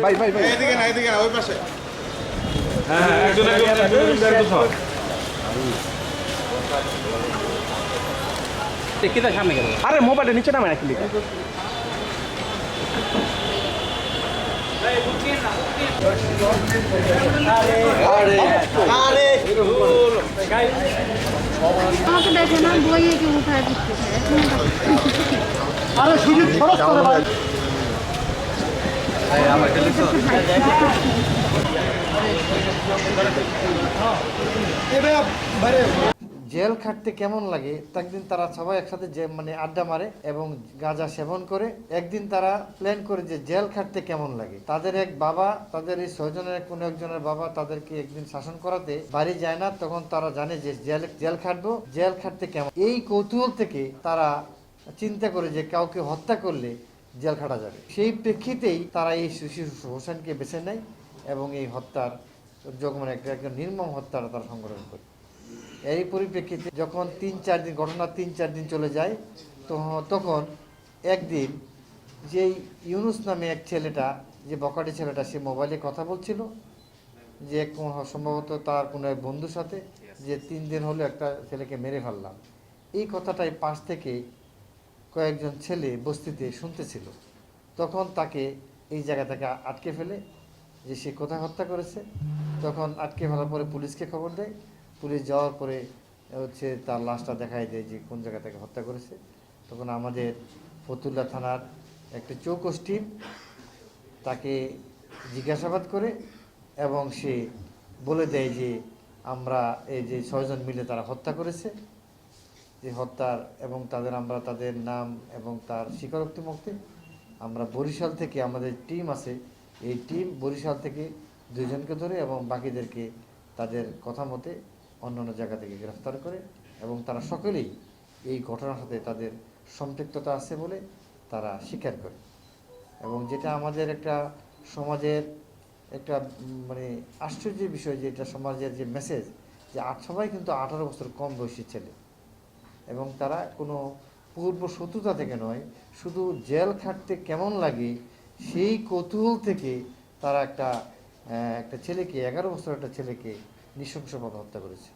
ভাই ভাই ভাই এদিকে না ওই পাশে। হ্যাঁ একজন সামনে গেল। আরে মোবাইলটা নিচে নামে রাখলি। আমাকে দেখে না বইয়ে কি উঠায় দিচ্ছে। আরে সুজিত খরচ করে ভাই। জেল খাটতে কেমন লাগে একদিন তারা সবাই একসাথে যে মানে আড্ডা মারে এবং গাঁজা সেবন করে। একদিন তারা প্ল্যান করে যে জেল খাটতে কেমন লাগে। তাদের এক বাবা, তাদের এই 6 জনের কোনো একজনের বাবা তাদেরকে একদিন শাসন করাতে বাড়ি যায় না। তখন তারা জানে যে জেল খাটবো, জেল খাটতে কেমন। এই কৌতূহল থেকে তারা চিন্তা করে যে কাউকে হত্যা করলে জেল খাটা যাবে। সেই প্রেক্ষিতেই তারা এই শিশু হোসেনকে বেছে নেয় এবং এই হত্যার মানে একটা নির্মম হত্যার তারা সংগঠন করে। এই পরিপ্রেক্ষিতে যখন 3-4 দিন ঘটনা 3-4 দিন চলে যায়, তখন একদিন যেই ইউনুস নামে এক ছেলেটা, যে বকাটি ছেলেটা, সে মোবাইলে কথা বলছিল যে সম্ভবত তার কোনো এক বন্ধুর সাথে, যে 3 দিন হলো একটা ছেলেকে মেরে ফেললাম। এই কথাটাই পাশ থেকে কয়েকজন ছেলে বস্তিতে শুনতেছিল। তখন তাকে এই জায়গা থেকে আটকে ফেলে যে সে কোথায় হত্যা করেছে। তখন আটকে ফেলার পরে পুলিশকে খবর দেয়। পুলিশ যাওয়ার পরে তার লাশটা দেখায় দেয় যে কোন জায়গা থেকে হত্যা করেছে। তখন আমাদের ফতুল্লা থানার একটা চৌকস টিম তাকে জিজ্ঞাসাবাদ করে এবং সে বলে দেয় যে আমরা এই যে 6 জন মিলে তারা হত্যা করেছে, যে হত্যার এবং আমরা তাদের নাম এবং তার স্বীকারোক্তি মুক্তি আমরা বরিশাল থেকে, আমাদের টিম আছে, এই টিম বরিশাল থেকে 2 জনকে ধরে এবং বাকিদেরকে তাদের কথা মতে অন্যান্য জায়গা থেকে গ্রেফতার করে এবং তারা সকলেই এই ঘটনার সাথে তাদের সম্পৃক্ততা আছে বলে তারা স্বীকার করে। এবং যেটা আমাদের একটা সমাজের একটা মানে আশ্চর্যের বিষয়, যে এটা সমাজের যে মেসেজ, যে সবাই কিন্তু 18 বছর কম বয়সী ছেলে এবং তারা কোনো পূর্ব শত্রুতা থেকে নয়, শুধু জেল খাটতে কেমন লাগে সেই কৌতূহল থেকে তারা একটা ছেলেকে, 11 বছর একটা ছেলেকে নৃশংসভাবে হত্যা করেছে।